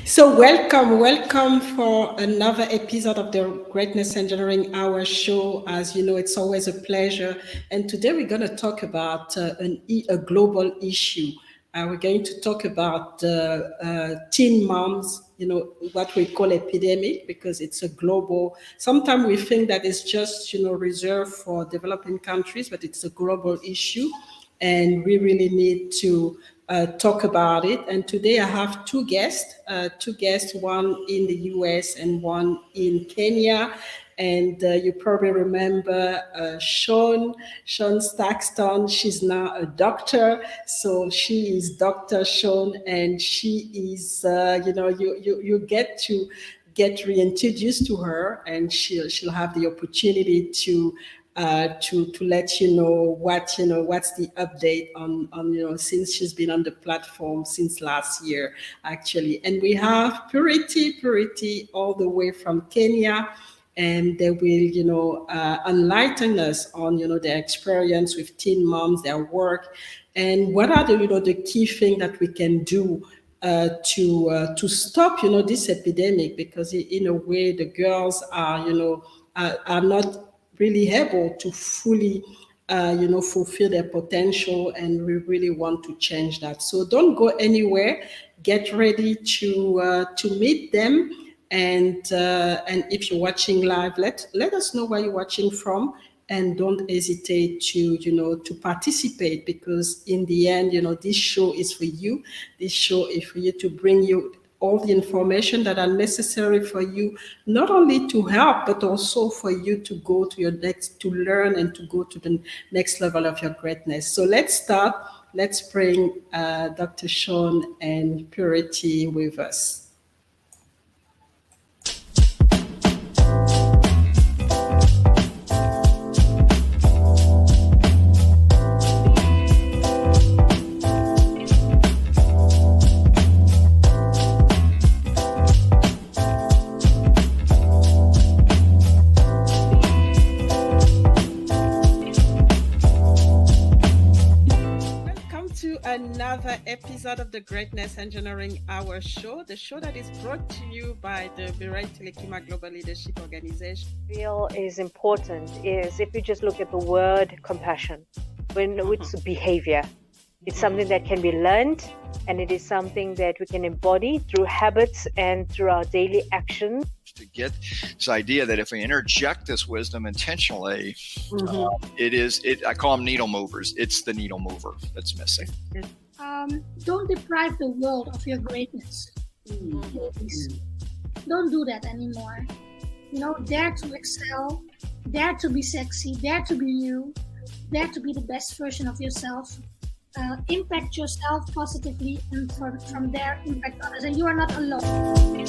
So welcome for another episode of the Greatness Engineering Hour show. As you know, it's always a pleasure. And today we're going to talk about a global issue. We're going to talk about teen moms, what we call epidemic, because it's a global. Sometimes we think that it's just, reserved for developing countries, but it's a global issue. And we really need to talk about it. And today I have two guests, one in the US and one in Kenya. And you probably remember Shawn Saxton. She's now a doctor. So she is Dr. Shawn, and she is, you get to get reintroduced to her, and she'll have the opportunity to let you know what's the update on since she's been on the platform since last year, actually. And we have Purity all the way from Kenya, and they will enlighten us on their experience with teen moms, their work, and what are the key things that we can do to stop this epidemic, because in a way the girls are not really able to fully, fulfill their potential, and we really want to change that. So don't go anywhere. Get ready to meet them, and if you're watching live, let us know where you're watching from, and don't hesitate to participate, because in the end, this show is for you. This show is for you, to bring you all the information that are necessary for you, not only to help, but also for you to go to learn and to go to the next level of your greatness. So let's start. Let's bring Dr. Shawn and Purity with us. Another episode of the Greatness Engineering Hour show, the show that is brought to you by the Telekima Global Leadership Organization. Real is important is if you just look at the word compassion, when it's behavior, it's something that can be learned, and it is something that we can embody through habits and through our daily actions. To get this idea that if we interject this wisdom intentionally, I call them needle movers. It's the needle mover that's missing. Don't deprive the world of your greatness. Please. Don't do that anymore. Dare to excel, dare to be sexy, dare to be you, dare to be the best version of yourself. Impact yourself positively, and from there impact others, and you are not alone.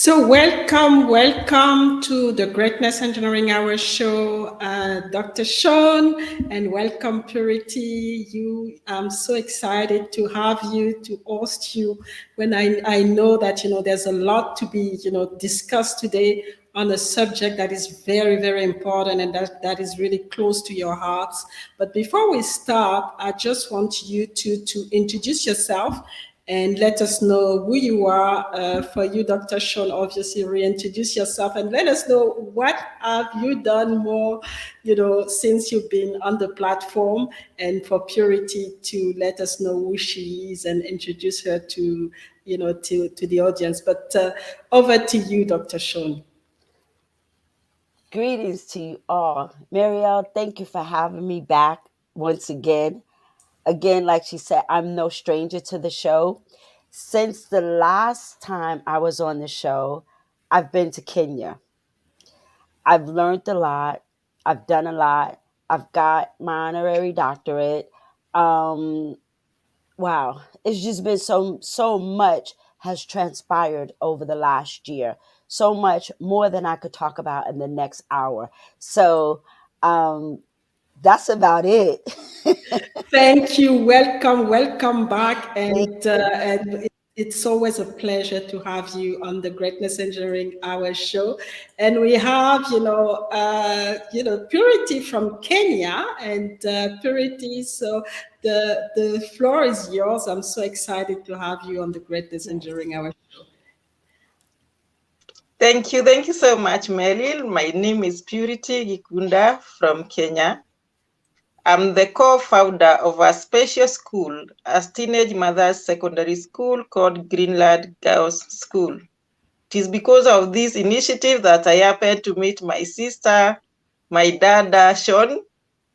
So welcome to the Greatness Engineering Hour show, Dr. Shawn, and welcome Purity. I'm so excited to have you, to host you. When I know that there's a lot to be discussed today on a subject that is very, very important and that is really close to your hearts. But before we start, I just want you to introduce yourself and let us know who you are. For you, Dr. Shawn, obviously reintroduce yourself and let us know what have you done more, since you've been on the platform, and for Purity to let us know who she is and introduce her to the audience. But over to you, Dr. Shawn. Greetings to you all. Marielle, thank you for having me back once again. Again, like she said, I'm no stranger to the show. Since the last time I was on the show, I've been to Kenya. I've learned a lot. I've done a lot. I've got my honorary doctorate. Um, wow, it's just been so much has transpired over the last year. So much more than I could talk about in the next hour. So that's about it. Thank you. Welcome back. And it's always a pleasure to have you on the Greatness Engineering Hour show. And we have, Purity from Kenya, and Purity. So the floor is yours. I'm so excited to have you on the Greatness Engineering Hour show. Thank you. Thank you so much, Melil. My name is Purity Gikuda from Kenya. I'm the co-founder of a special school, a teenage mother's secondary school called Greenland Girls School. It is because of this initiative that I happened to meet my sister, my dad, Shawn,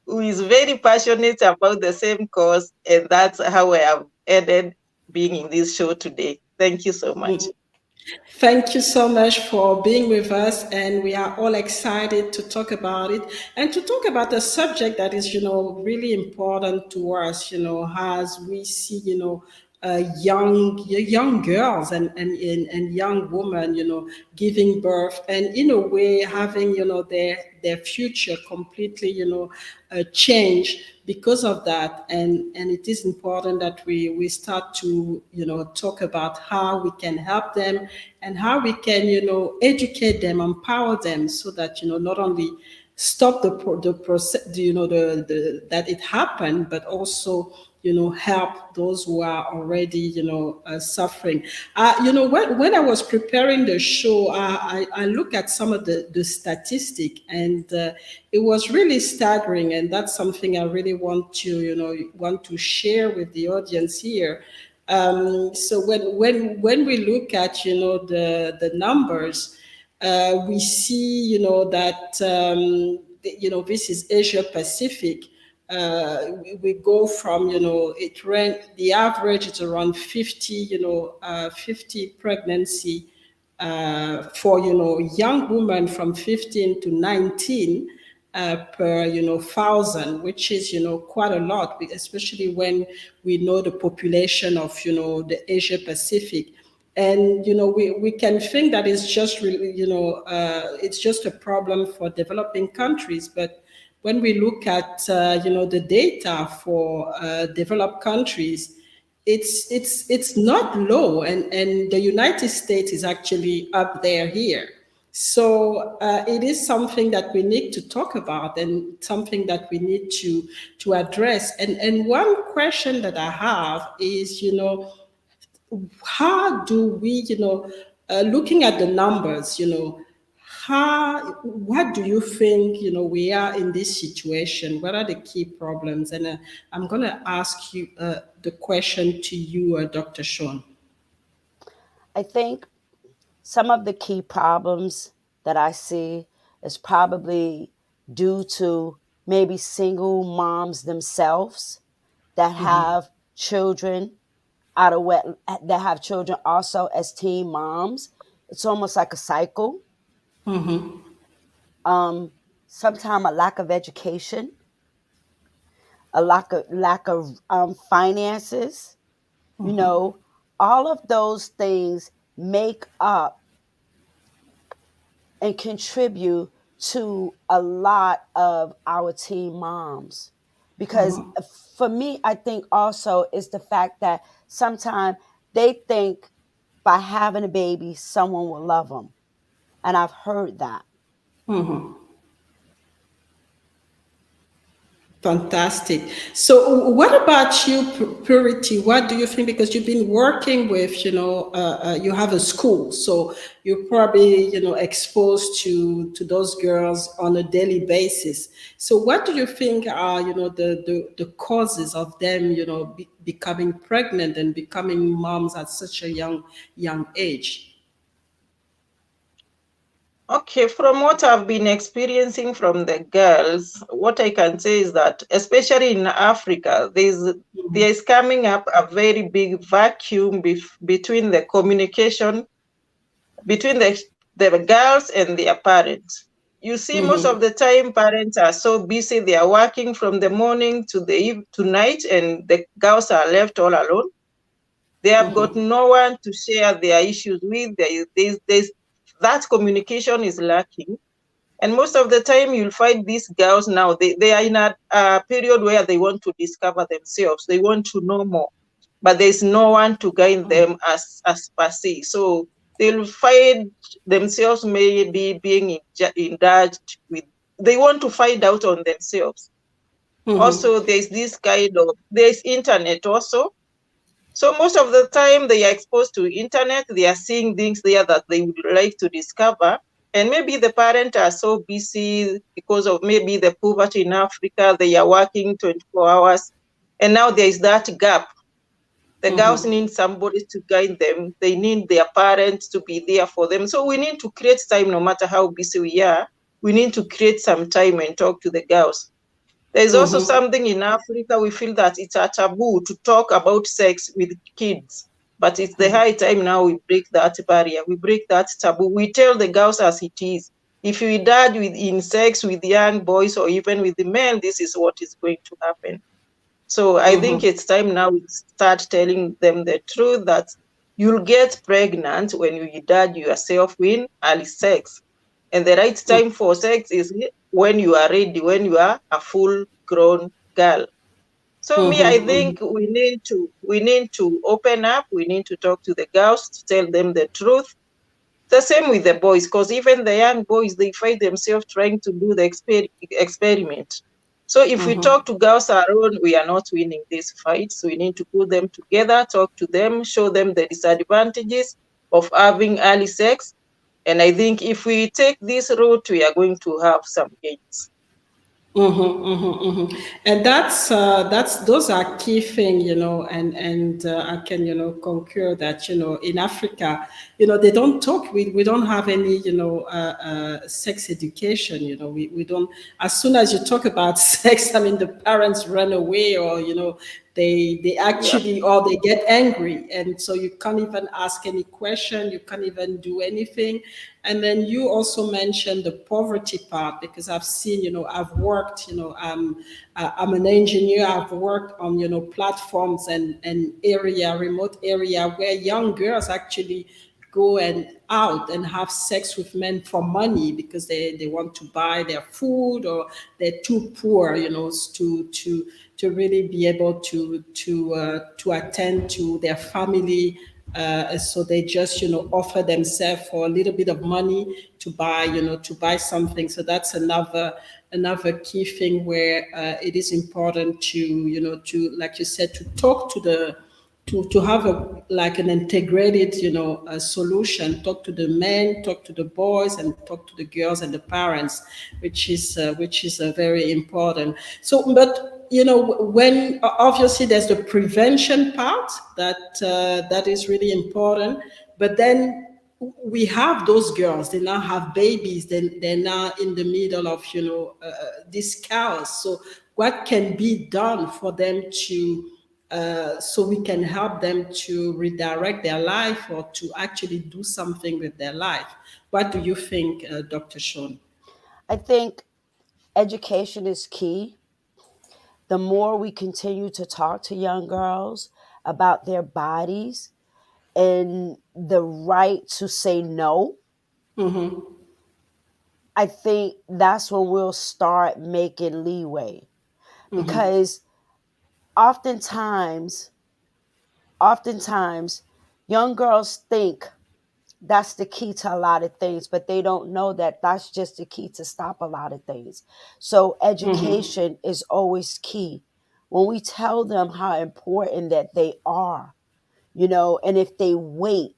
who is very passionate about the same cause, and that's how I have ended being in this show today. Thank you so much. Thank you so much for being with us, and we are all excited to talk about it and to talk about a subject that is, really important to us, as we see, young girls and young women, giving birth, and in a way having, their future completely, change because of that. And it is important that we start to talk about how we can help them and how we can educate them, empower them, so that not only stop the process, that it happened, but also help those who are already suffering. When I was preparing the show, I look at some of the statistic, and it was really staggering, and that's something I really want to share with the audience here. So when we look at the numbers, we see that this is Asia Pacific. We go from the average is around 50 50 pregnancy for young women from 15 to 19 per thousand, which is quite a lot, especially when we know the population of the Asia Pacific. And we can think that it's just really it's just a problem for developing countries, but when we look at the data for developed countries, it's not low, and the United States is actually up there here. So it is something that we need to talk about, and something that we need to address. And one question that I have is, how do we, looking at the numbers, what do you think, we are in this situation? What are the key problems? And I'm going to ask you the question to you, Dr. Shawn. I think some of the key problems that I see is probably due to maybe single moms themselves that have children out of wet, that have children also as teen moms. It's almost like a cycle. Sometimes a lack of education, a lack of finances. All of those things make up and contribute to a lot of our teen moms. Because for me, I think also is the fact that sometimes they think by having a baby, someone will love them. And I've heard that. Fantastic. So, what about you, Purity? What do you think? Because you've been working with, you have a school, so you're probably, exposed to those girls on a daily basis. So, what do you think are, the causes of them, becoming pregnant and becoming moms at such a young age? Okay, from what I've been experiencing from the girls, what I can say is that, especially in Africa, there is coming up a very big vacuum between the communication between the girls and their parents. You see, most of the time, parents are so busy; they are working from the morning to night, and the girls are left all alone. They have got no one to share their issues with. That communication is lacking. And most of the time, you'll find these girls now, they are in a period where they want to discover themselves. They want to know more, but there's no one to guide them as per se. So they'll find themselves maybe being indulged with, they want to find out on themselves. Also, there's internet also. So most of the time they are exposed to internet, they are seeing things there that they would like to discover. And maybe the parents are so busy because of maybe the poverty in Africa, they are working 24 hours. And now there is that gap. The girls need somebody to guide them. They need their parents to be there for them. So we need to create time, no matter how busy we are. We need to create some time and talk to the girls. There's also something in Africa, we feel that it's a taboo to talk about sex with kids. But it's the high time now we break that barrier. We break that taboo. We tell the girls as it is. If you indulge in sex with young boys or even with the men, this is what is going to happen. So I think it's time now we start telling them the truth that you'll get pregnant when you indulge yourself in early sex. And the right time for sex is when you are ready, when you are a full grown girl. So I think we need to open up, we need to talk to the girls to tell them the truth. The same with the boys, because even the young boys, they find themselves trying to do the experiment. So if we talk to girls alone, we are not winning this fight. So we need to put them together, talk to them, show them the disadvantages of having early sex. And I think if we take this route, we are going to have some gains. And that's those are key things, and I can concur that in Africa, they don't talk. We don't have any sex education. We don't. As soon as you talk about sex, I mean the parents run away, or they actually, or they get angry, and so you can't even ask any question, you can't even do anything. And then you also mentioned the poverty part, because I've seen, I've worked, I'm an engineer, I've worked on platforms and remote area where young girls actually go out and have sex with men for money, because they want to buy their food, or they're too poor, to really be able to attend to their family. So they just offer themselves for a little bit of money to buy something. So that's another key thing where it is important to like you said, to talk to the to have an integrated solution. Talk to the men, talk to the boys, and talk to the girls and the parents, which is very important. So, but when obviously there's the prevention part that is really important, but then we have those girls, they now have babies, they're now in the middle of this chaos. So what can be done for them to so we can help them to redirect their life, or to actually do something with their life? What do you think, Dr. Shawn? I think education is key. The more we continue to talk to young girls about their bodies and the right to say no, I think that's when we'll start making leeway. Because oftentimes, young girls think that's the key to a lot of things, but they don't know that that's just the key to stop a lot of things. So education is always key. When we tell them how important that they are, and if they wait,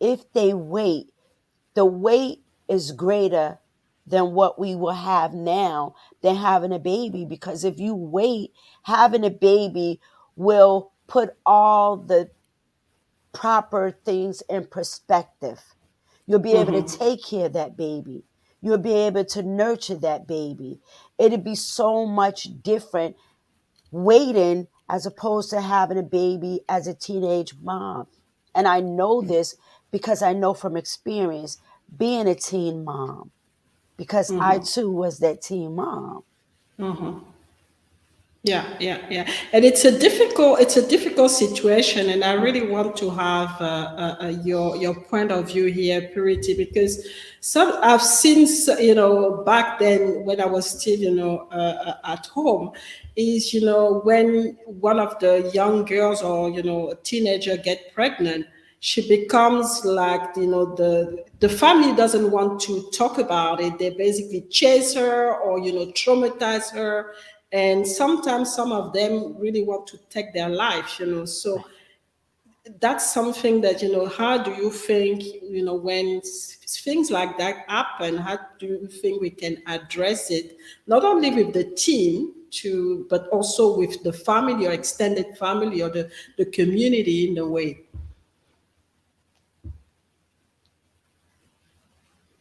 the wait is greater than what we will have now than having a baby. Because if you wait, having a baby will put all the proper things in perspective. You'll be able to take care of that baby. You'll be able to nurture that baby. It'd be so much different waiting as opposed to having a baby as a teenage mom. And I know this because I know from experience being a teen mom, because I too was that teen mom. Yeah. And it's a difficult situation. And I really want to have your point of view here, Purity, because I've seen, back then when I was still, at home, is, when one of the young girls or, a teenager get pregnant, she becomes like, the family doesn't want to talk about it. They basically chase her or, traumatize her. And sometimes some of them really want to take their life, So that's something that, how do you think, when things like that happen, how do you think we can address it, not only with the team, but also with the family or extended family or the community in a way?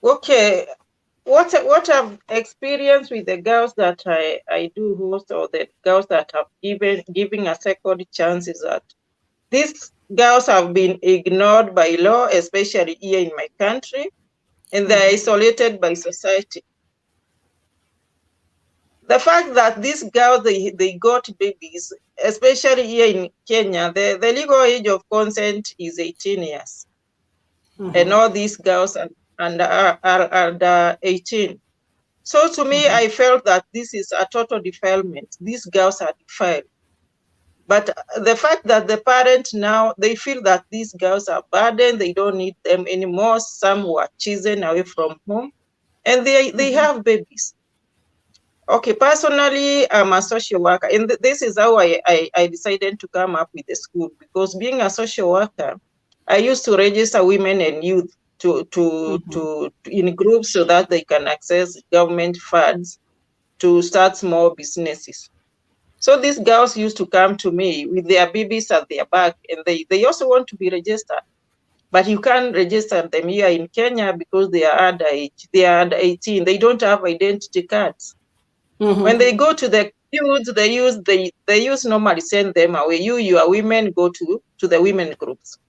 Okay, what I've experienced with the girls that I do host, or the girls that have giving a second chance, is that these girls have been ignored by law, especially here in my country, and they're isolated by society. The fact that these girls, they got babies, especially here in Kenya, the legal age of consent is 18 years. And all these girls are under 18. So to me, I felt that this is a total defilement. These girls are defiled. But the fact that the parents now, they feel that these girls are burdened, they don't need them anymore. Some were chosen away from home, and they have babies. Okay, personally, I'm a social worker, and this is how I decided to come up with the school, because being a social worker, I used to register women and youth to in groups so that they can access government funds to start small businesses. So these girls used to come to me with their babies at their back, and they also want to be registered. But you can't register them here in Kenya because they are underage. They are under 18. They don't have identity cards. When they go to the youth, they use normally send them away. You are women, go to the women groups.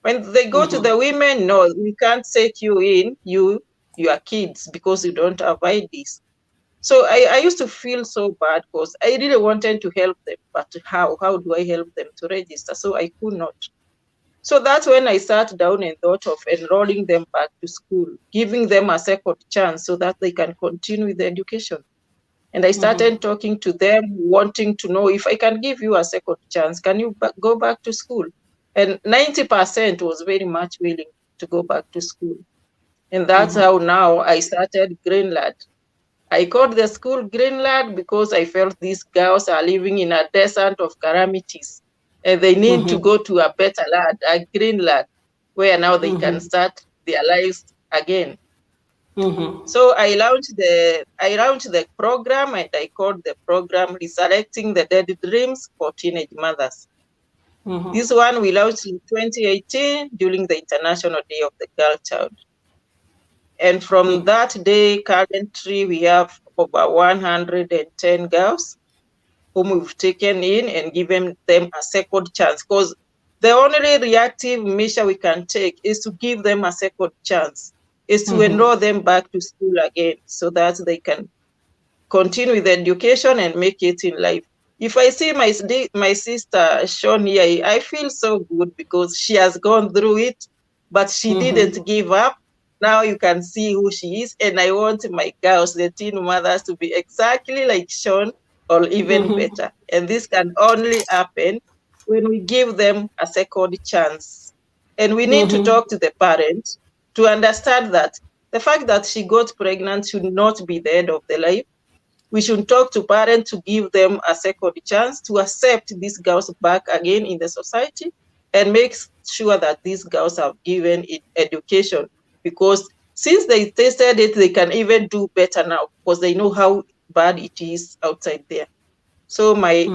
When they go to the women, no, we can't take you in, you are kids, because you don't have IDs. So I used to feel so bad because I really wanted to help them, but how do I help them to register? So I could not. So that's when I sat down and thought of enrolling them back to school, giving them a second chance so that they can continue with the education. And I started talking to them, wanting to know, if I can give you a second chance, can you go back to school? And 90% was very much willing to go back to school. And that's how now I started Greenland. I called the school Greenland because I felt these girls are living in a desert of calamities, and they need to go to a better land, a Greenland, where now they can start their lives again. So I launched the program, and I called the program Resurrecting the Dead Dreams for Teenage Mothers. This one we launched in 2018 during the International Day of the Girl Child. And from that day, currently, we have over 110 girls whom we've taken in and given them a second chance. Because the only reactive measure we can take is to give them a second chance, is to enroll them back to school again so that they can continue with education and make it in life. If I see my sister Shawn here, I feel so good because she has gone through it, but she didn't give up. Now you can see who she is. And I want my girls, the teen mothers, to be exactly like Shawn or even better. And this can only happen when we give them a second chance. And we need to talk to the parents to understand that the fact that she got pregnant should not be the end of the life. We should talk to parents to give them a second chance to accept these girls back again in the society and make sure that these girls are given education, because since they tasted it, they can even do better now because they know how bad it is outside there. So my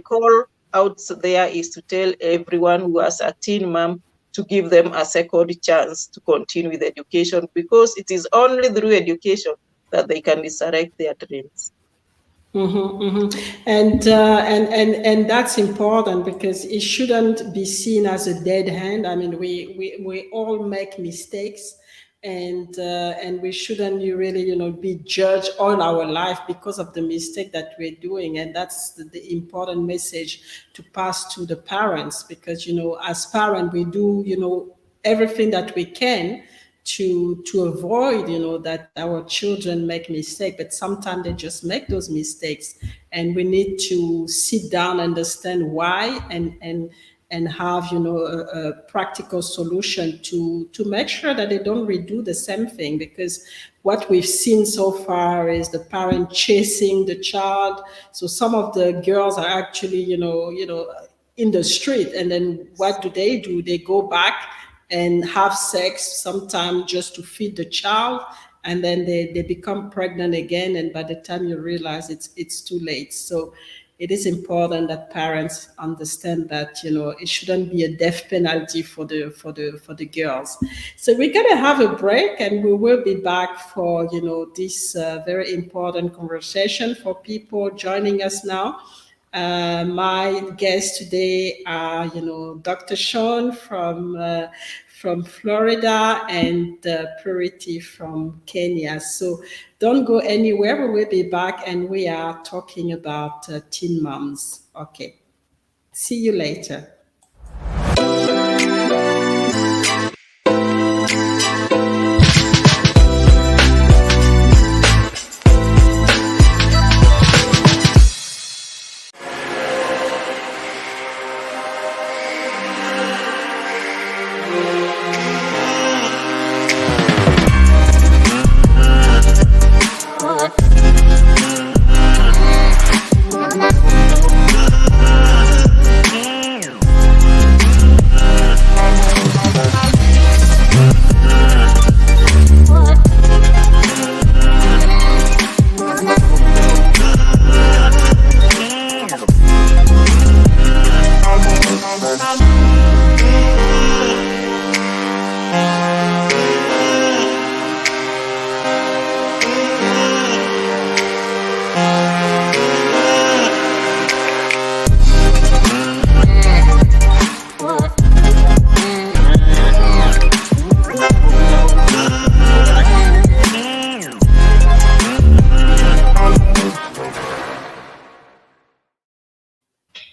call out there is to tell everyone who has a teen mom to give them a second chance to continue with education, because it is only through education that they can resurrect their dreams. And that's important because it shouldn't be seen as a dead hand. I mean, we all make mistakes, and we shouldn't really be judged all our life because of the mistake that we're doing. And that's the important message to pass to the parents, because as parents we do everything that we can to avoid that our children make mistakes, but sometimes they just make those mistakes, and we need to sit down, understand why, and have a practical solution to make sure that they don't redo the same thing. Because what we've seen so far is the parent chasing the child. So some of the girls are actually in the street, and then what do? They go back and have sex, sometimes just to feed the child, and then they become pregnant again, and by the time you realize it's too late. So it is important that parents understand that it shouldn't be a death penalty for the girls. So we're gonna have a break, and we will be back for this very important conversation for people joining us now. My guests today are, Dr. Shawn from Florida, and Purity from Kenya. So don't go anywhere. We will be back, and we are talking about teen moms. Okay. See you later.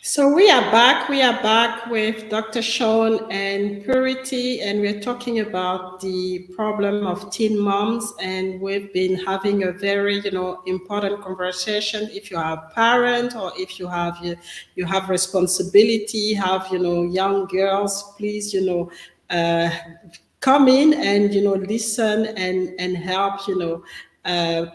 So we are back with Dr. Shawn and Purity, and we're talking about the problem of teen moms, and we've been having a very important conversation. If you are a parent, or if you have responsibility, have young girls, please come in and listen and help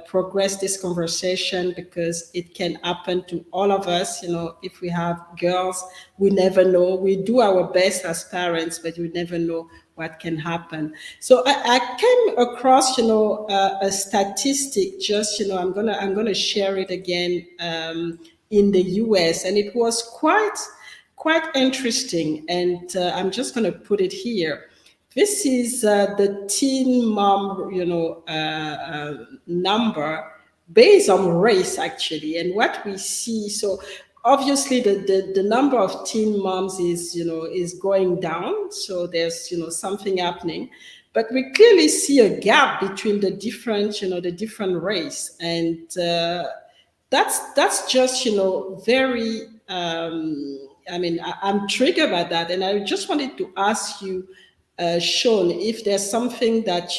progress this conversation, because it can happen to all of us. If we have girls, we never know. We do our best as parents, but we never know what can happen. So I came across a statistic. Just I'm gonna share it again in the US, and it was quite interesting, and I'm just gonna put it here. This is the teen mom, number based on race, actually, and what we see. So obviously, the number of teen moms is going down. So there's something happening, but we clearly see a gap between the different race, and that's just very. I'm triggered by that, and I just wanted to ask you, Shawn, if there's something that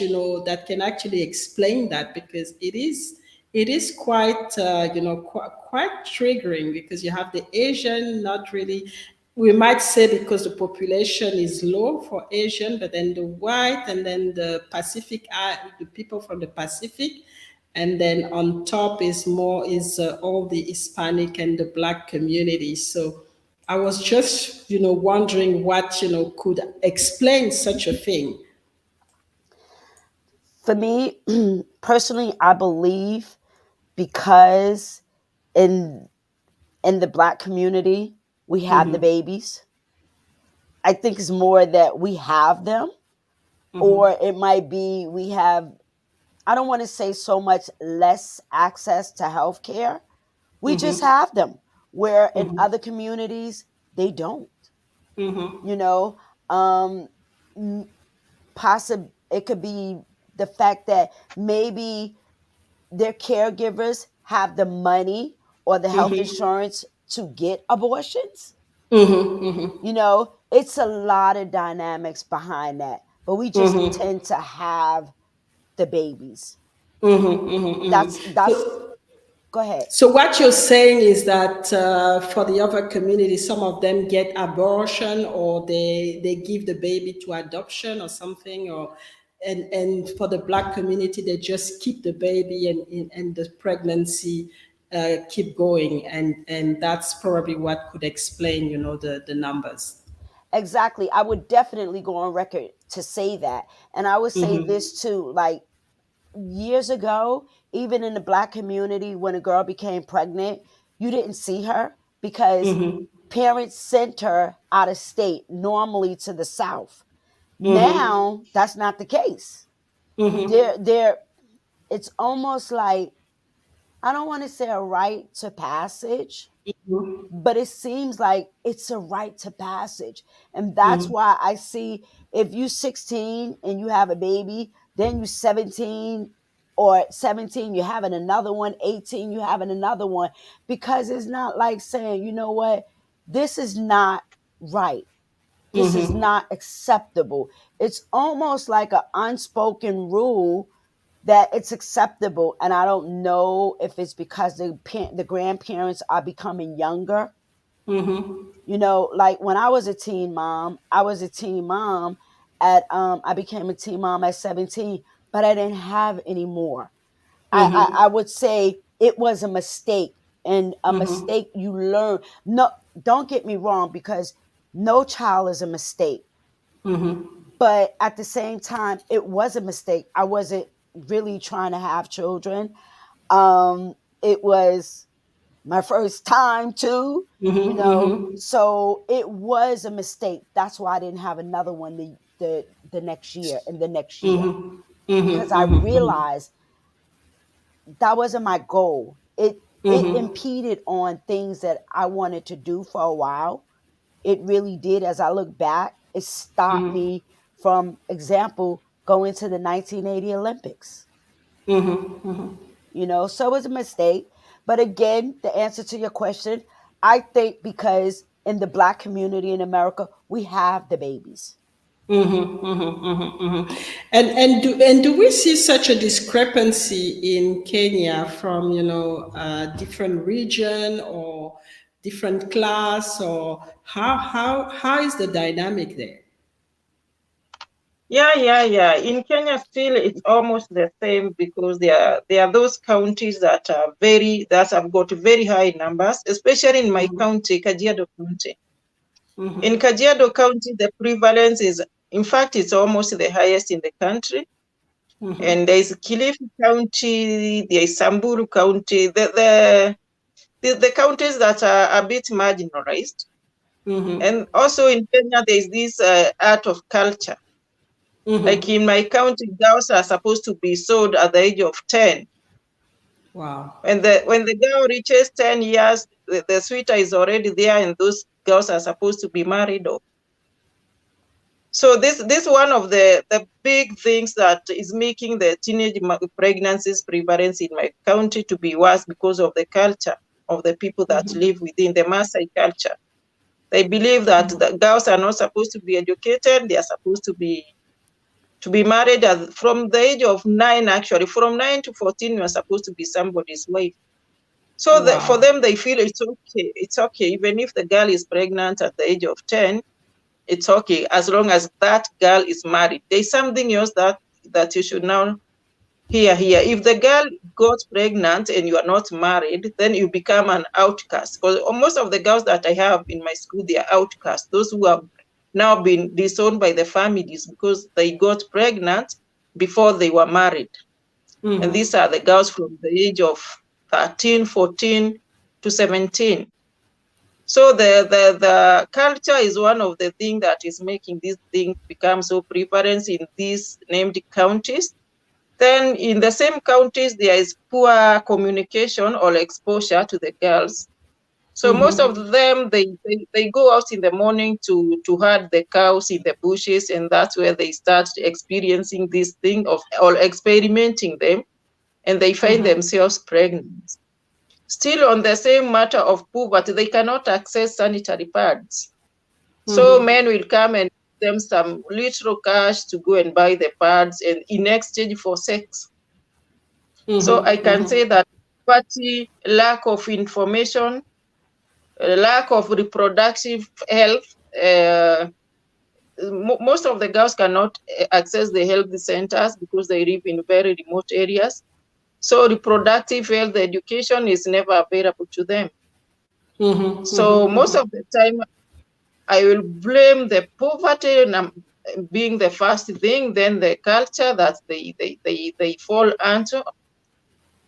that can actually explain that, because it is quite quite triggering, because you have the Asian, not really, we might say, because the population is low for Asian, but then the white, and then the Pacific, the people from the Pacific, and then on top is all the Hispanic and the Black community. So I was just wondering what could explain such a thing. For me, personally, I believe because in the Black community we have the babies. I think it's more that we have them, or it might be we have, I don't want to say so much less access to healthcare. We just have them, where in other communities they don't. It could be the fact that maybe their caregivers have the money or the health insurance to get abortions. It's a lot of dynamics behind that, but we just tend to have the babies. That's Go ahead. So what you're saying is that for the other community, some of them get abortion, or they give the baby to adoption or something, and for the Black community, they just keep the baby, and the pregnancy keep going, and that's probably what could explain the numbers. Exactly. I would definitely go on record to say that. And I would say this too, like years ago, even in the Black community, when a girl became pregnant, you didn't see her because parents sent her out of state, normally to the South. Now that's not the case. It's almost like, I don't want to say a rite to passage, but it seems like it's a rite to passage. And that's why I see, if you 16 and you have a baby, then you 17, or 17 you're having another one, 18 you're having another one, because it's not like saying, you know what, this is not right, this is not acceptable. It's almost like an unspoken rule that it's acceptable. And I don't know if it's because the grandparents are becoming younger. Like when I was a teen mom, I became a teen mom at 17, but I didn't have any more. I would say it was a mistake, and a mistake you learn. No, don't get me wrong, because no child is a mistake. But at the same time, it was a mistake. I wasn't really trying to have children. It was my first time too, so it was a mistake. That's why I didn't have another one the next year and the next year, because I realized that wasn't my goal. It impeded on things that I wanted to do for a while. It really did. As I look back, it stopped me from, example, going to the 1980 Olympics. So it was a mistake. But again, the answer to your question, I think because in the Black community in America, we have the babies. And do we see such a discrepancy in Kenya from different region or different class, or how is the dynamic there? Yeah. In Kenya, still it's almost the same, because there are those counties that have got very high numbers, especially in my county, Kajiado County. In Kajiado County, the prevalence is, in fact, it's almost the highest in the country. And there is Kilifi County, there is Samburu County, the counties that are a bit marginalized. And also in Kenya, there is this art of culture. Like in my county, girls are supposed to be sold at the age of 10. Wow. When the girl reaches 10 years, the sweeter is already there, and those girls are supposed to be married off. So this one of the big things that is making the teenage pregnancies prevalence in my county to be worse, because of the culture of the people that live within the Maasai culture. They believe that the girls are not supposed to be educated. They are supposed to be married from the age of 9. Actually, from 9 to 14, you are supposed to be somebody's wife. So for them, they feel it's okay. It's okay, even if the girl is pregnant at the age of 10. It's okay as long as that girl is married. There's something else that you should now hear here. If the girl got pregnant and you are not married, then you become an outcast. Because most of the girls that I have in my school, they are outcasts. Those who have now been disowned by the families because they got pregnant before they were married. And these are the girls from the age of 13, 14 to 17. So the culture is one of the things that is making this thing become so prevalent in these named counties. Then in the same counties, there is poor communication or exposure to the girls. So most of them, they go out in the morning to herd the cows in the bushes, and that's where they start experiencing this thing or experimenting them, and they find themselves pregnant. Still on the same matter of poverty, they cannot access sanitary pads. So men will come and give them some little cash to go and buy the pads and in exchange for sex. So I can say that poverty, lack of information, lack of reproductive health, most of the girls cannot access the health centers because they live in very remote areas. So reproductive health education is never available to them. So most of the time, I will blame the poverty being the first thing, then the culture that they fall into,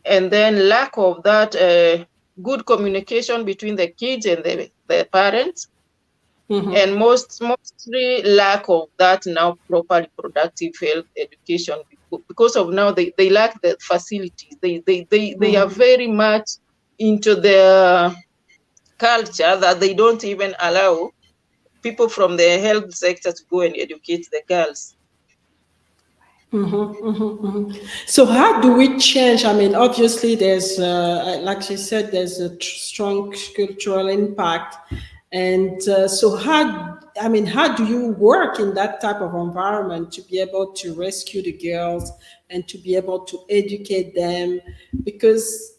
and then lack of that good communication between the kids and the parents, and mostly lack of that now proper reproductive health education because of now they lack the facilities. They are very much into their culture that they don't even allow people from the health sector to go and educate the girls. So how do we change? I mean, obviously there's, like she said, there's a strong cultural impact. And so how do you work in that type of environment to be able to rescue the girls and to be able to educate them? Because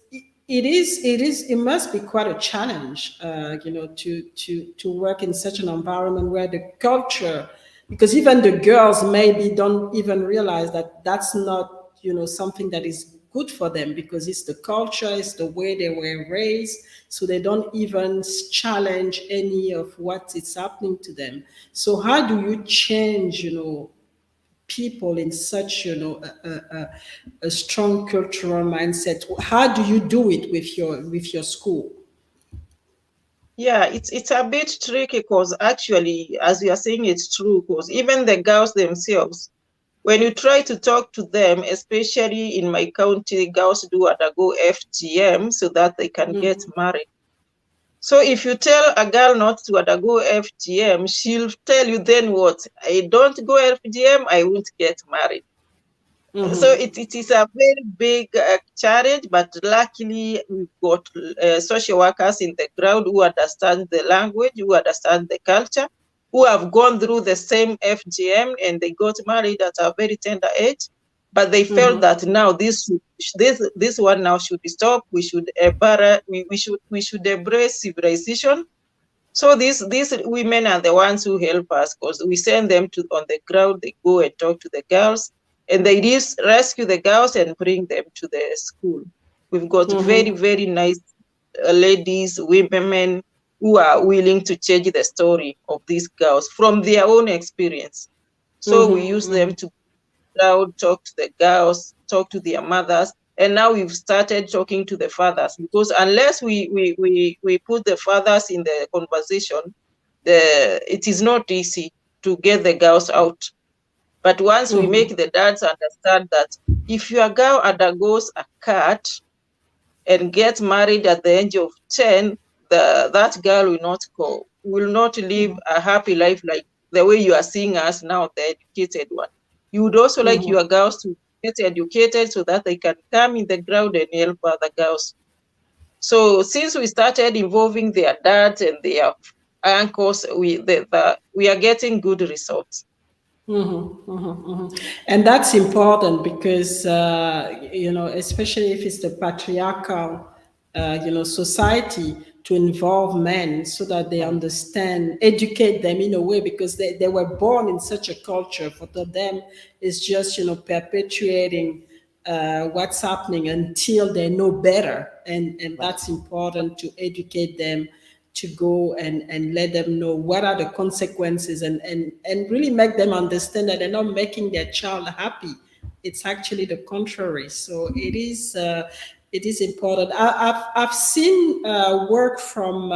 it must be quite a challenge, to work in such an environment where the culture, because even the girls maybe don't even realize that that's not, something that is good for them, because it's the culture, it's the way they were raised, so they don't even challenge any of what is happening to them. So how do you change, people in such, a strong cultural mindset? How do you do it with your school? Yeah, it's a bit tricky because actually, as you are saying, it's true, because even the girls themselves, when you try to talk to them, especially in my county, girls do undergo FGM so that they can get married. So if you tell a girl not to undergo FGM, she'll tell you then what? I don't go FGM, I won't get married. So it is a very big challenge, but luckily we've got social workers in the ground who understand the language, who understand the culture, who have gone through the same FGM, and they got married at a very tender age. But they felt that now this one now should stop. We should embrace civilization. So these women are the ones who help us, because we send them on the ground. They go and talk to the girls, and they rescue the girls and bring them to the school. We've got very, very nice ladies, women who are willing to change the story of these girls from their own experience. So we use them to talk to the girls, talk to their mothers, and now we've started talking to the fathers, because unless we put the fathers in the conversation, it is not easy to get the girls out. But once we make the dads understand that if your girl undergoes a cut and gets married at the age of 10, that girl will not live a happy life like the way you are seeing us now, the educated one. You would also like your girls to get educated so that they can come in the ground and help other girls. So since we started involving their dads and their and of course we are getting good results. And that's important because, especially if it's the patriarchal, society, to involve men so that they understand, educate them in a way, because they were born in such a culture. For them, it's just, perpetuating what's happening until they know better. And that's important, to educate them, to go and let them know what are the consequences, and really make them understand that they're not making their child happy. It's actually the contrary. So it is important. I've seen work from,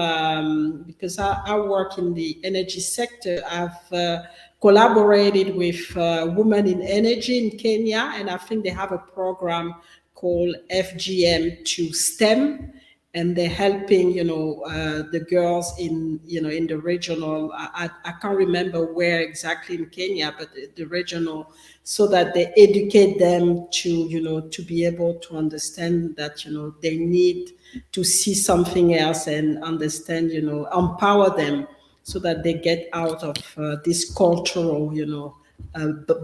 because I work in the energy sector. I've collaborated with women in energy in Kenya, and I think they have a program called FGM to STEM, and they're helping, the girls in, in the regional, I can't remember where exactly in Kenya, but the regional, so that they educate them to, to be able to understand that, they need to see something else, and understand, empower them, so that they get out of this cultural,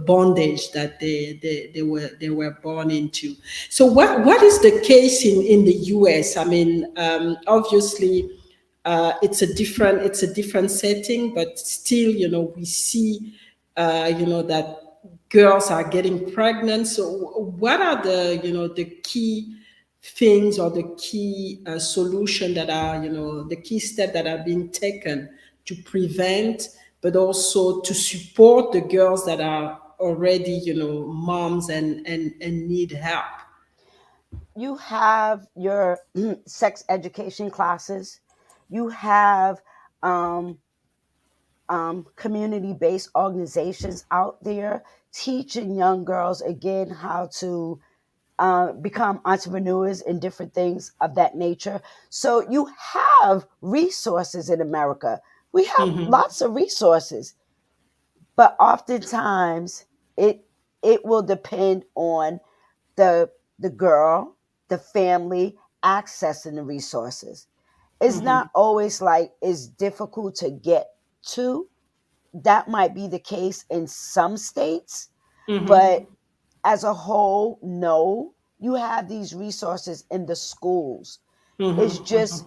bondage that they were born into. So what is the case in the US? I mean, obviously, it's a different setting, but still, we see, that girls are getting pregnant. So what are the key things, or the key solution that are, the key steps that are being taken to prevent, but also to support the girls that are already, moms, and need help? You have your sex education classes. You have um, community-based organizations out there teaching young girls again how to become entrepreneurs and different things of that nature. So you have resources in America. We have lots of resources, but oftentimes it it will depend on the girl, the family accessing the resources. It's not always like it's difficult to get to. That might be the case in some states, but as a whole, no. You have these resources in the schools. It's just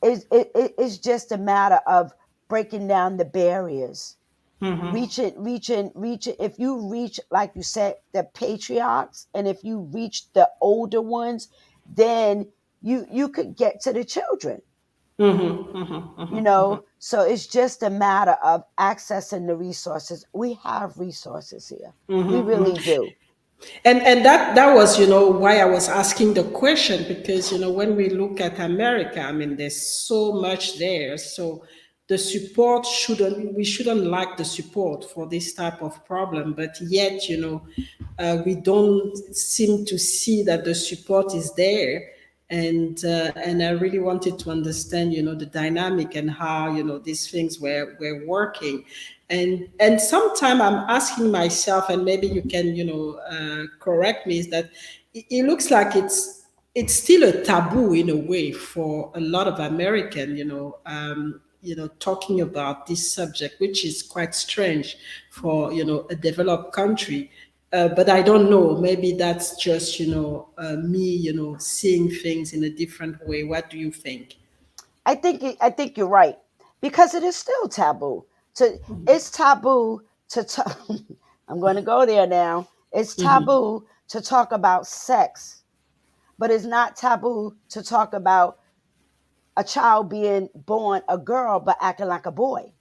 it's just a matter of breaking down the barriers, reaching. If you reach, like you said, the patriarchs, and if you reach the older ones, then you could get to the children. So it's just a matter of accessing the resources. We have resources here. We really do. And that was, why I was asking the question, because, when we look at America, I mean, there's so much there. So the support we shouldn't lack the support for this type of problem, but yet, we don't seem to see that the support is there. And I really wanted to understand, the dynamic, and how, these things were working. And sometime I'm asking myself, and maybe you can, correct me, is that it looks like it's still a taboo in a way for a lot of American, talking about this subject, which is quite strange for, a developed country. But I don't know. Maybe that's just, me, seeing things in a different way. What do you think? I think you're right, because it is still taboo. It's taboo to talk. I'm going to go there now. It's taboo to talk about sex, but it's not taboo to talk about a child being born a girl but acting like a boy,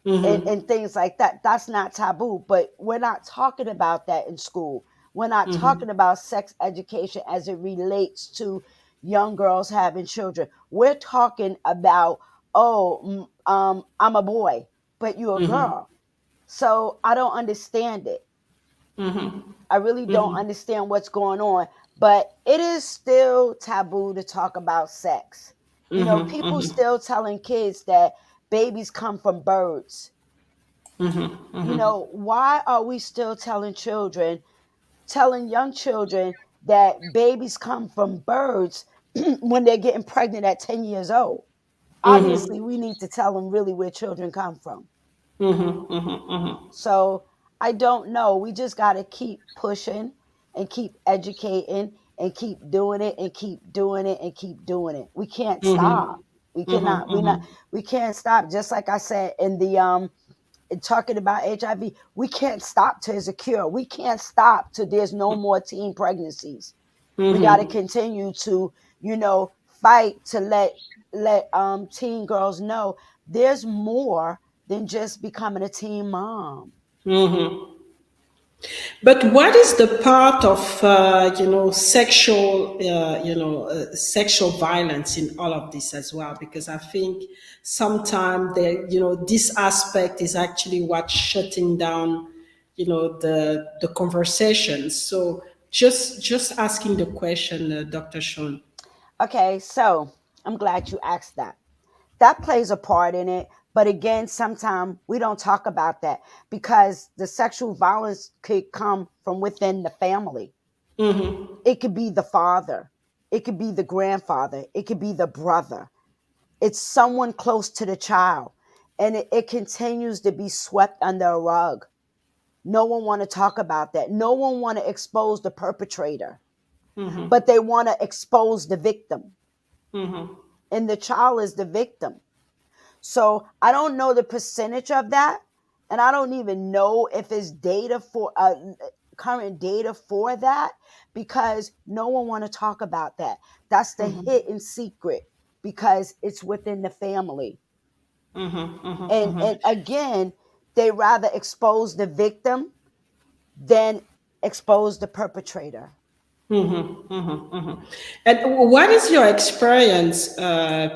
and things like that. That's not taboo, but we're not talking about that in school. We're not talking about sex education as it relates to young girls having children. We're talking about, oh, I'm a boy, but you're a girl. So I don't understand it. I really don't understand what's going on, but it is still taboo to talk about sex. People still telling kids that babies come from birds. Why are we still telling young children that babies come from birds when they're getting pregnant at 10 years old? Obviously, we need to tell them really where children come from. So I don't know. We just got to keep pushing and keep educating and keep doing it and keep doing it and keep doing it. We can't stop. We cannot. We can't stop. Just like I said in the talking about HIV, we can't stop till there's a cure. We can't stop till there's no more teen pregnancies. We got to continue to, fight to let teen girls know there's more than just becoming a teen mom. But what is the part of sexual violence in all of this as well? Because I think sometimes this aspect is actually what's shutting down the conversation. So just asking the question, Dr. Shawn. Okay, so I'm glad you asked that. That plays a part in it. But again, sometimes we don't talk about that because the sexual violence could come from within the family. It could be the father. It could be the grandfather. It could be the brother. It's someone close to the child. And it continues to be swept under a rug. No one want to talk about that. No one want to expose the perpetrator. But they want to expose the victim. And the child is the victim. So I don't know the percentage of that. And I don't even know if it's data for current data for that, because no one want to talk about that. That's the hidden secret, because it's within the family. And again, they rather expose the victim than expose the perpetrator. And what is your experience,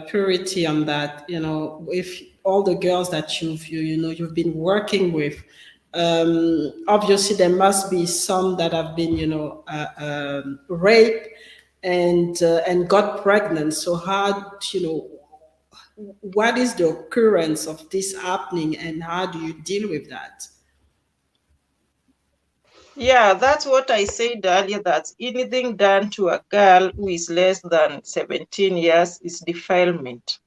Purity, on that? If all the girls that you've been working with, obviously there must be some that have been raped and got pregnant. So how what is the occurrence of this happening, and how do you deal with that? Yeah, that's what I said earlier, that anything done to a girl who is less than 17 years is defilement.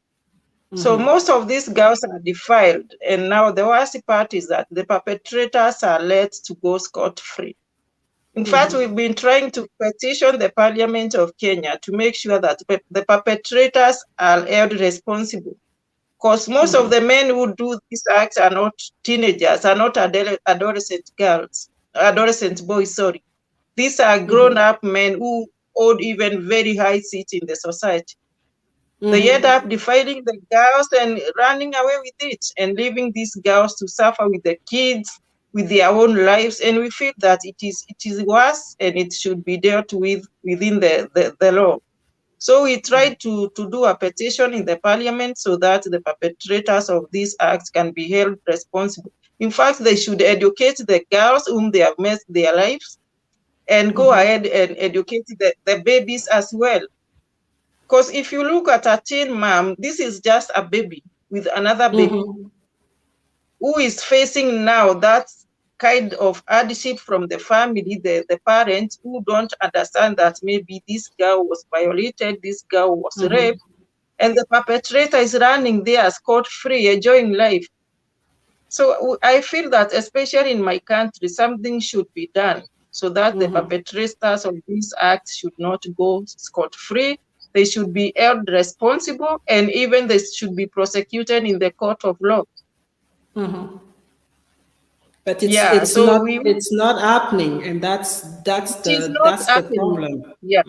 So most of these girls are defiled. And now the worst part is that the perpetrators are let to go scot-free. In fact, we've been trying to petition the Parliament of Kenya to make sure that the perpetrators are held responsible. Because most of the men who do these acts are not teenagers, are not adolescent boys, sorry. These are grown-up men who hold even very high seats in the society. They end up defiling the girls and running away with it and leaving these girls to suffer with the kids, with their own lives. And we feel that it is worse and it should be dealt with within the law. So we tried to do a petition in the parliament so that the perpetrators of these acts can be held responsible. In fact, they should educate the girls whom they have messed their lives and go ahead and educate the babies as well. Because if you look at a teen mom, this is just a baby with another baby who is facing now that kind of hardship from the family, the parents who don't understand that maybe this girl was violated, this girl was raped, and the perpetrator is running there scot-free, enjoying life. So I feel that especially in my country, something should be done so that the perpetrators of these acts should not go scot-free. They should be held responsible, and even they should be prosecuted in the court of law. But it's not happening, and that's the problem. Yeah,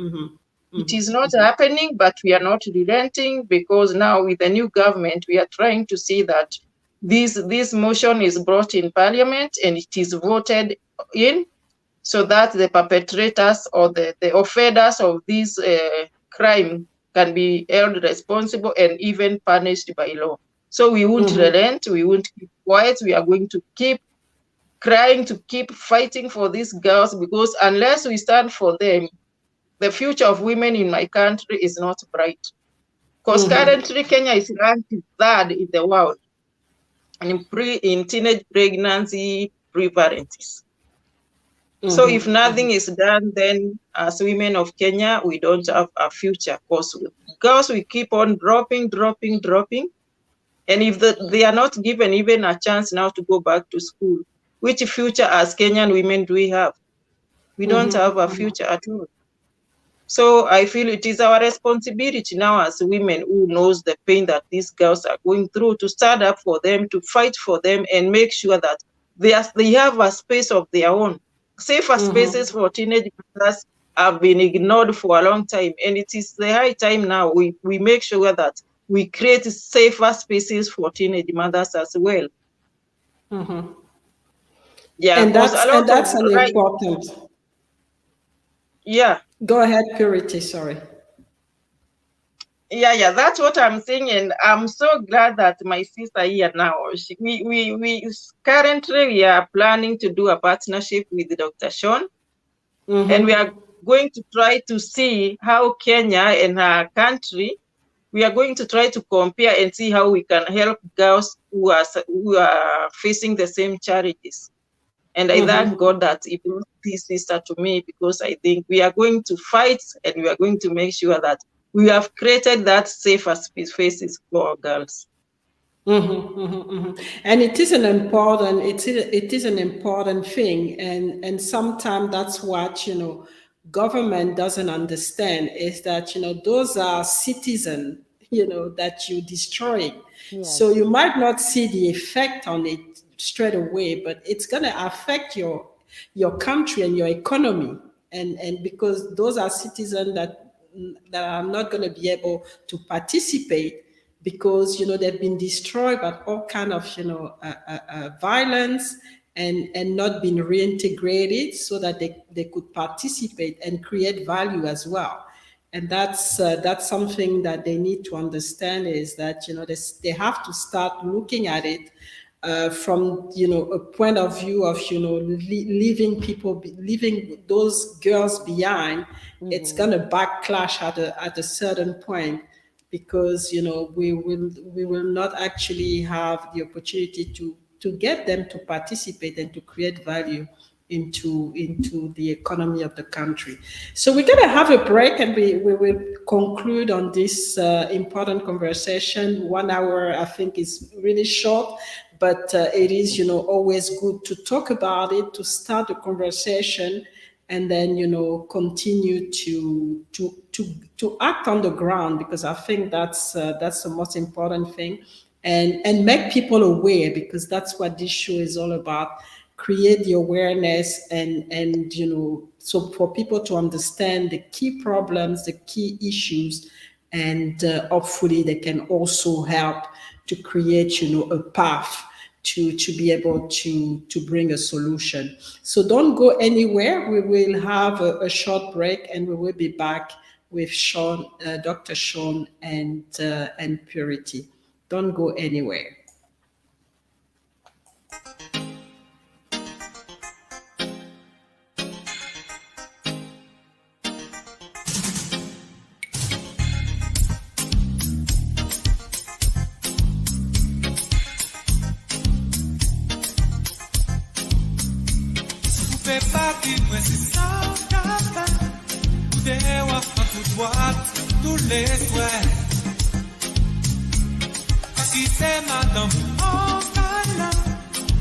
it is not happening, but we are not relenting, because now with the new government, we are trying to see that this motion is brought in parliament and it is voted in, so that the perpetrators or the offenders of this crime can be held responsible and even punished by law. So we won't relent, we won't keep quiet, we are going to keep crying, to keep fighting for these girls, because unless we stand for them, the future of women in my country is not bright. Because currently Kenya is ranked third in the world in teenage pregnancy prevalences. So if nothing is done, then as women of Kenya, we don't have a future. Because girls, we keep on dropping. And if they are not given even a chance now to go back to school, which future as Kenyan women do we have? We don't have a future at all. So I feel it is our responsibility now as women who knows the pain that these girls are going through to stand up for them, to fight for them, and make sure that they have a space of their own. Safer spaces for teenage mothers have been ignored for a long time, and it is the high time now we make sure that we create safer spaces for teenage mothers as well. Yeah, And that's an right. important. Yeah. Go ahead, Purity. Sorry. Yeah, that's what I'm saying, and I'm so glad that my sister here now. We currently we are planning to do a partnership with Dr. Shawn, and we are going to try to see how Kenya and her country. We are going to try to compare and see how we can help girls who are facing the same challenges. And I thank God that He brought this sister to me, because I think we are going to fight and we are going to make sure that we have created that safer spaces for our girls. And it is an important thing, and sometimes that's what government doesn't understand, is that those are citizens that you destroy. Yes. So you might not see the effect on it straight away, but it's going to affect your country and your economy, and because those are citizens that are not going to be able to participate, because they've been destroyed by all kind of violence, and not been reintegrated so that they could participate and create value as well. And that's something that they need to understand, is that they have to start looking at it from a point of view of leaving those girls behind. It's gonna backlash at a certain point, because we will not actually have the opportunity to get them to participate and to create value into the economy of the country. So we're going to have a break, and we will conclude on this important conversation. 1 hour, I think, is really short, but it is always good to talk about it, to start a conversation, and then continue to act on the ground, because I think that's the most important thing, and make people aware, because that's what this show is all about. Create the awareness, and so for people to understand the key problems, the key issues, and hopefully they can also help to create a path to be able to bring a solution. So don't go anywhere. We will have a short break, and we will be back with Shawn, Dr. Shawn, and Purity. Don't go anywhere. Tous les souhaits, qui c'est madame en câlin,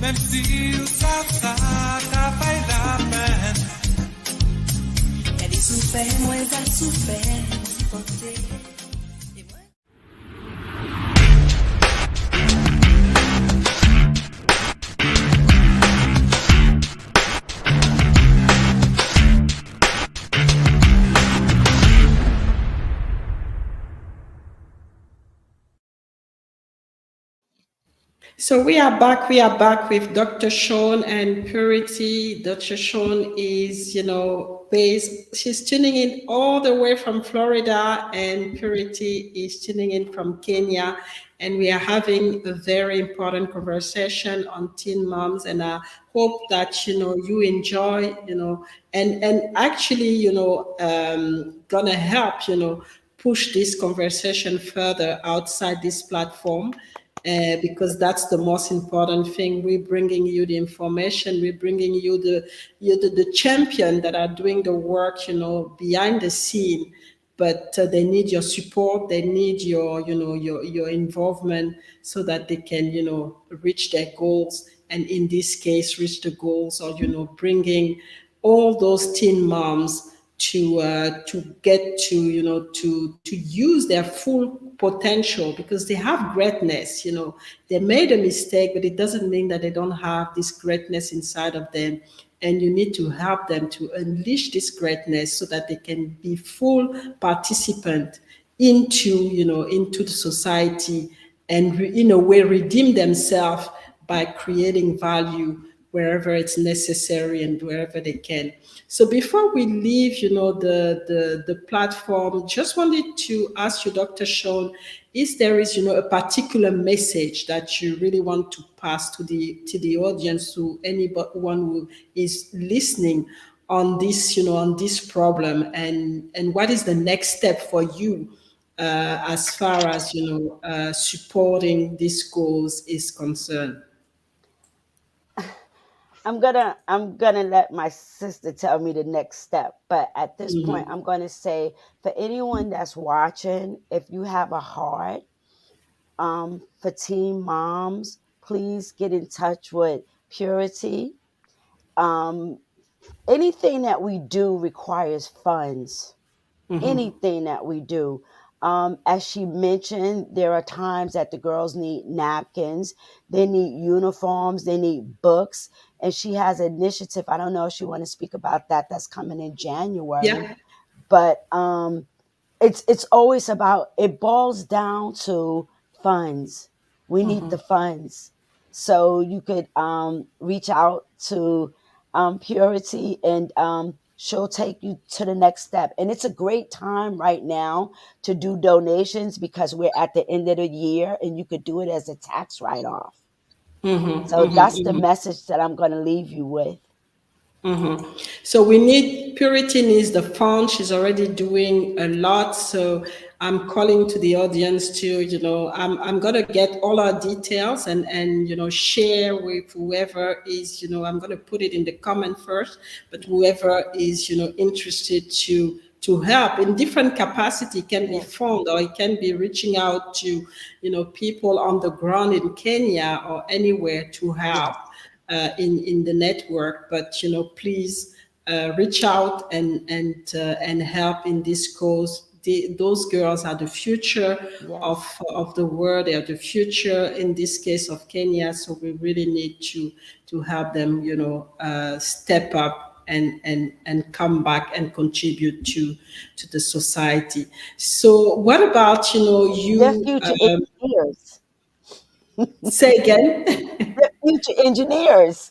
même si vous savez ça, ça fait la peine. Elle est souffert, moi elle souffert, supporter. So we are back with Dr. Shawn and Purity. Dr. Shawn is, based, she's tuning in all the way from Florida, and Purity is tuning in from Kenya. And we are having a very important conversation on teen moms. And I hope that, you enjoy, and actually, gonna help, push this conversation further outside this platform. because that's the most important thing. We're bringing you the information. We're bringing you the champion that are doing the work, behind the scene. But they need your support. They need your involvement so that they can, reach their goals. And in this case, reach the goals of, bringing all those teen moms to get to to use their full potential, because they have greatness. They made a mistake, but it doesn't mean that they don't have this greatness inside of them, and you need to help them to unleash this greatness so that they can be full participant into the society, and in a way redeem themselves by creating value wherever it's necessary and wherever they can. So before we leave, the platform, just wanted to ask you, Dr. Shawn, is there a particular message that you really want to pass to the audience, to anyone who is listening on this problem, and what is the next step for you as far as supporting these goals is concerned? I'm gonna let my sister tell me the next step, but at this point, I'm gonna say, for anyone that's watching, if you have a heart for teen moms, please get in touch with Purity. Anything that we do requires funds. Anything that we do. As she mentioned, there are times that the girls need napkins, they need uniforms, they need books, and she has an initiative. I don't know if she want to speak about that. That's coming in January. Yeah. But it's always about, it boils down to funds. We need the funds. So you could reach out to Purity, and she'll take you to the next step. And it's a great time right now to do donations, because we're at the end of the year and you could do it as a tax write-off. So that's the message that I'm going to leave you with. So Purity needs the fund. She's already doing a lot. So I'm calling to the audience to, I'm going to get all our details and share with whoever is, I'm going to put it in the comment first, but whoever is, interested to help in different capacity, can be found, or it can be reaching out to, people on the ground in Kenya or anywhere to help. In the network, but please reach out and help in this cause. Those girls are the future of the world. They are the future, in this case, of Kenya. So we really need to help them, step up and come back and contribute to the society. So what about you? They're future engineers. Say again. They're future engineers.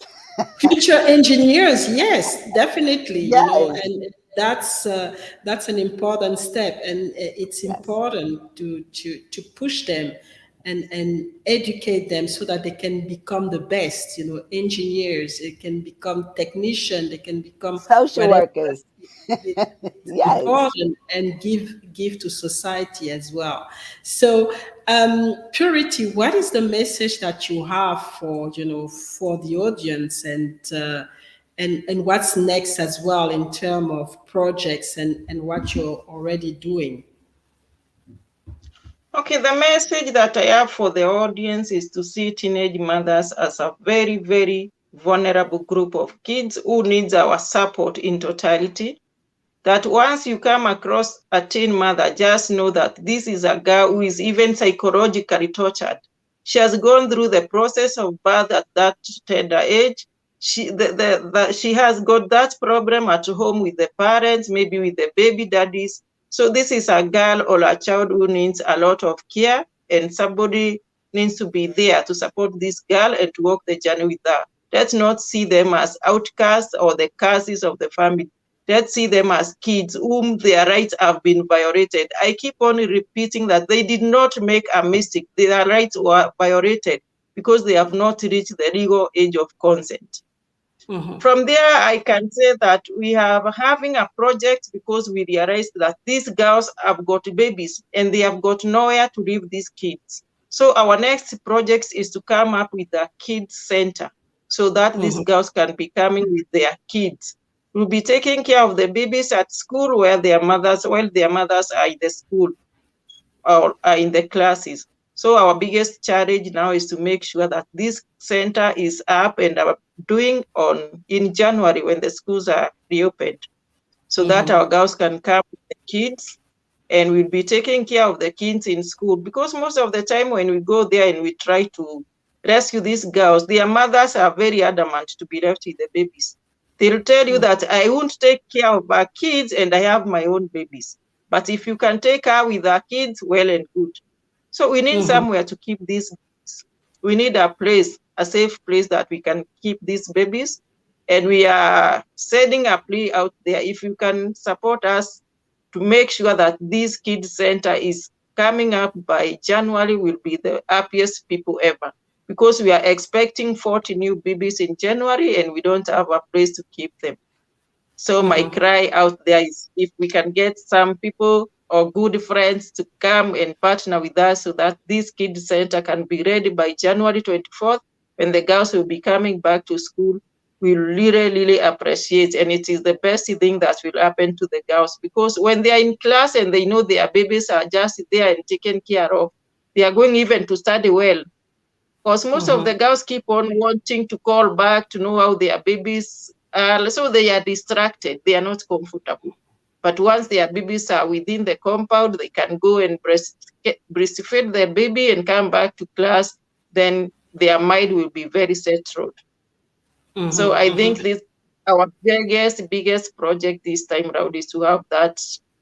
Future engineers, yes, definitely. Yes. And that's an important step, and it's important to push them and educate them so that they can become the best. Engineers, they can become technicians, they can become social workers. It's important, and give to society as well. So Purity, what is the message that you have for the audience, and what's next as well in terms of projects and what you're already doing? Okay, the message that I have for the audience is to see teenage mothers as a very, very vulnerable group of kids who needs our support in totality. That once you come across a teen mother, just know that this is a girl who is even psychologically tortured. She has gone through the process of birth at that tender age. She has got that problem at home with the parents, maybe with the baby daddies. So this is a girl or a child who needs a lot of care, and somebody needs to be there to support this girl and to walk the journey with her. Let's not see them as outcasts or the curses of the family. Let's see them as kids whom their rights have been violated. I keep on repeating that they did not make a mistake. Their rights were violated because they have not reached the legal age of consent. From there, I can say that we are having a project because we realized that these girls have got babies and they have got nowhere to leave these kids. So our next project is to come up with a kids center so that these girls can be coming with their kids. We'll be taking care of the babies at school while their mothers are in the school or are in the classes. So our biggest challenge now is to make sure that this center is up and doing in January when the schools are reopened, so that our girls can come with the kids and we'll be taking care of the kids in school, because most of the time when we go there and we try to rescue these girls, their mothers are very adamant to be left with the babies. They'll tell you that I won't take care of our kids and I have my own babies. But if you can take her with our kids, well and good. So we need somewhere to keep these babies. We need a place, a safe place that we can keep these babies. And we are sending a plea out there. If you can support us to make sure that this kids center is coming up by January, we'll be the happiest people ever, because we are expecting 40 new babies in January and we don't have a place to keep them. So my cry out there is if we can get some people or good friends to come and partner with us so that this kids center can be ready by January 24th, when the girls will be coming back to school, we really, really appreciate. And it is the best thing that will happen to the girls, because when they are in class and they know their babies are just there and taken care of, they are going even to study well. Because most of the girls keep on wanting to call back to know how their babies are, so they are distracted, they are not comfortable. But once their babies are within the compound, they can go and breastfeed their baby and come back to class, then their mind will be very settled. So I think this our biggest project this time around is to have that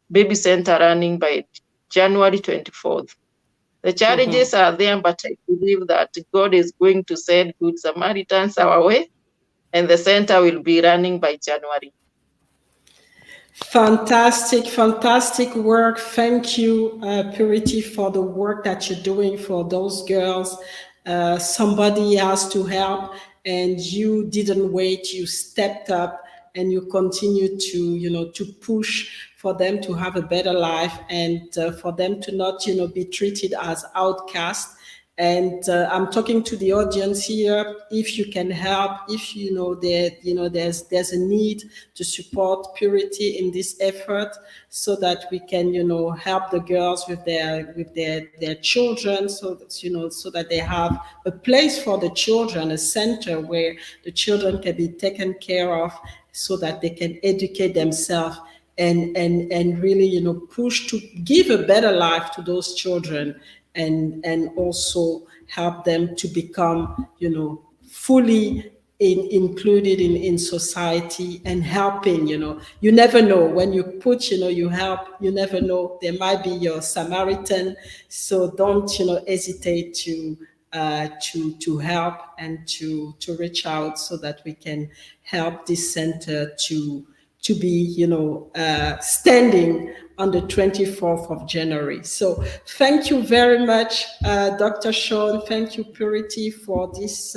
baby center running by January 24th. The challenges are there, but I believe that God is going to send good Samaritans our way, and the center will be running by January. Fantastic, fantastic work. Thank you, Purity, for the work that you're doing for those girls. Somebody has to help, and you didn't wait. You stepped up, and you continue to, to push for them to have a better life, and for them to not, be treated as outcasts. And I'm talking to the audience here. If you can help, if there's a need to support Purity in this effort, so that we can help the girls with their children, so that so that they have a place for the children, a center where the children can be taken care of, so that they can educate themselves and really push to give a better life to those children. And also help them to become, fully included in society and helping. You never know when you put, you help. You never know, there might be your Samaritan. So don't hesitate to help and to reach out, so that we can help this center to be standing on the 24th of January. So thank you very much, Dr. Shawn. Thank you, Purity, for this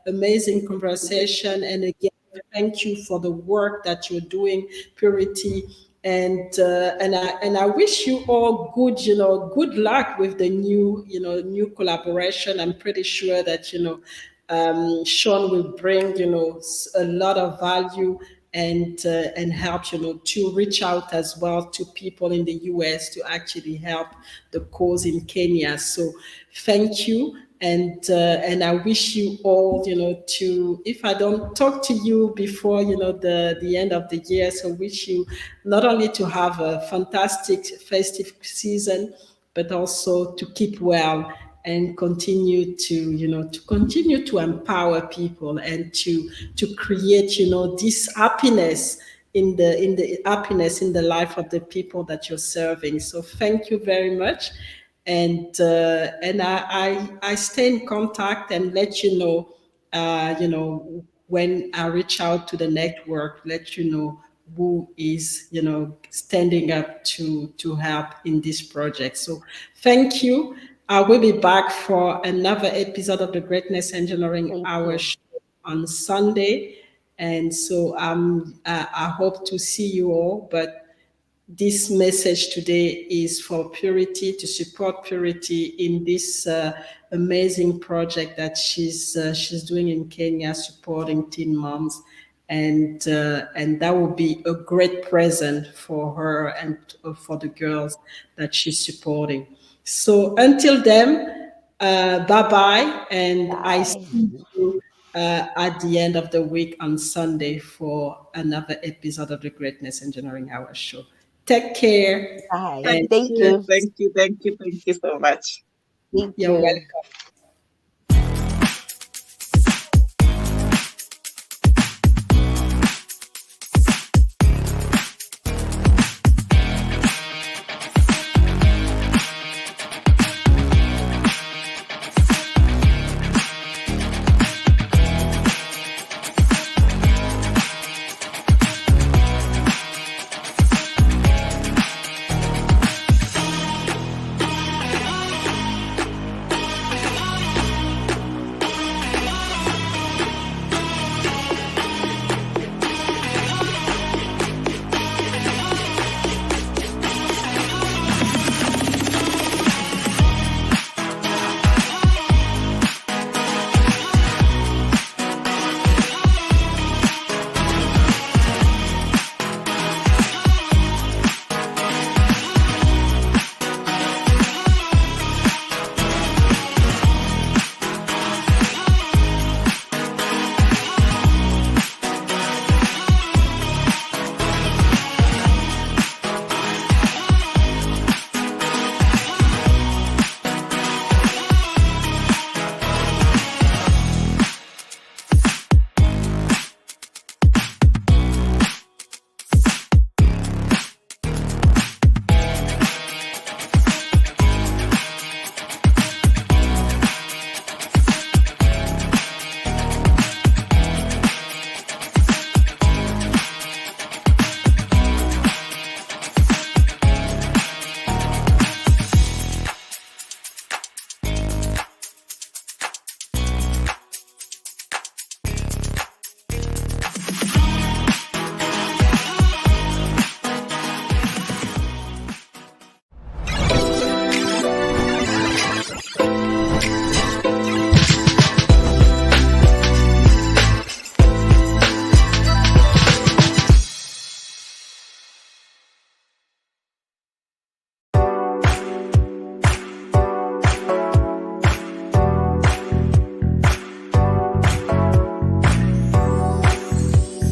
amazing conversation. And again, thank you for the work that you're doing, Purity. And I wish you all good luck with the new collaboration. I'm pretty sure that Shawn will bring a lot of value and help to reach out as well to people in the US to actually help the cause in Kenya. So thank you. And I wish you all, to, if I don't talk to you before, the end of the year, so wish you not only to have a fantastic festive season, but also to keep well and continue to empower people and to create, this happiness in the life of the people that you're serving. So thank you very much. And I stay in contact and let you know, when I reach out to the network, let you know who is, standing up to help in this project. So thank you. I will be back for another episode of the Greatness Engineering Hour show on Sunday. And so I hope to see you all, but this message today is for Purity, to support Purity in this amazing project that she's doing in Kenya, supporting teen moms, and that will be a great present for her and for the girls that she's supporting. So until then, bye bye, and I see you at the end of the week on Sunday for another episode of the Greatness Engineering Hour show. Take care. Bye. And Thank you. Thank you so much. Thank you're you. welcome.